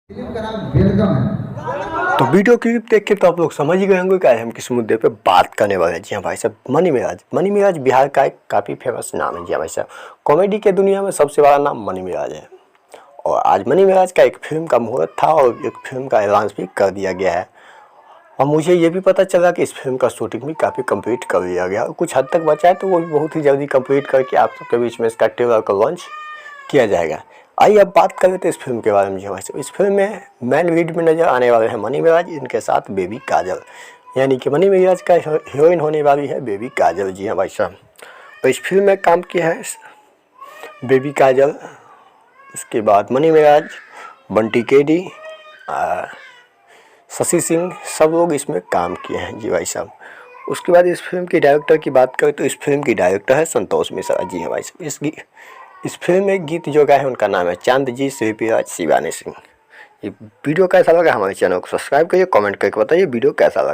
Film का नाम welcome है। तो वीडियो क्लिप देख के तो आप लोग समझ ही गए होंगे कि आज हम किस मुद्दे पे बात करने वाले हैं। जी हाँ भाई साहब, मनी मिराज बिहार का एक काफ़ी फेमस नाम है। जी हाँ भाई साहब, कॉमेडी के दुनिया में सबसे बड़ा नाम मनी मिराज है। और आज मनी मिराज का एक फिल्म का मुहूर्त था और एक फिल्म का ऐलान भी कर दिया गया है। और मुझे ये भी पता चला कि इस फिल्म का शूटिंग भी काफ़ी कंप्लीट कर लिया गया और कुछ हद तक बचा है, तो वो भी बहुत ही जल्दी कंप्लीट करके आप सबके बीच में इसका ट्रेलर का लॉन्च किया जाएगा। आइए अब बात कर लेते हैं इस फिल्म के बारे में। जी भाई साहब, इस फिल्म में मेन लीड में नज़र आने वाले हैं मनी मिराज, इनके साथ बेबी काजल, यानी कि मनी मिराज का हीरोइन होने वाली है बेबी काजल। जी हाँ भाई साहब, तो इस फिल्म में काम किया है बेबी काजल, उसके बाद मनी मिराज, बंटी केडी, शशि सिंह, सब लोग इसमें काम किए हैं। जी भाई साहब, उसके बाद इस फिल्म की डायरेक्टर की बात करें तो इस फिल्म की डायरेक्टर है संतोष मिश्रा। जी हाँ भाई साहब, इस फिल्म में गीत जो गाए हैं उनका नाम है चांद जी, श्रीपीराज, शिवानी सिंह। ये वीडियो कैसा लगा हमारे चैनल को सब्सक्राइब करिए, कमेंट करके बताइए वीडियो कैसा लगा।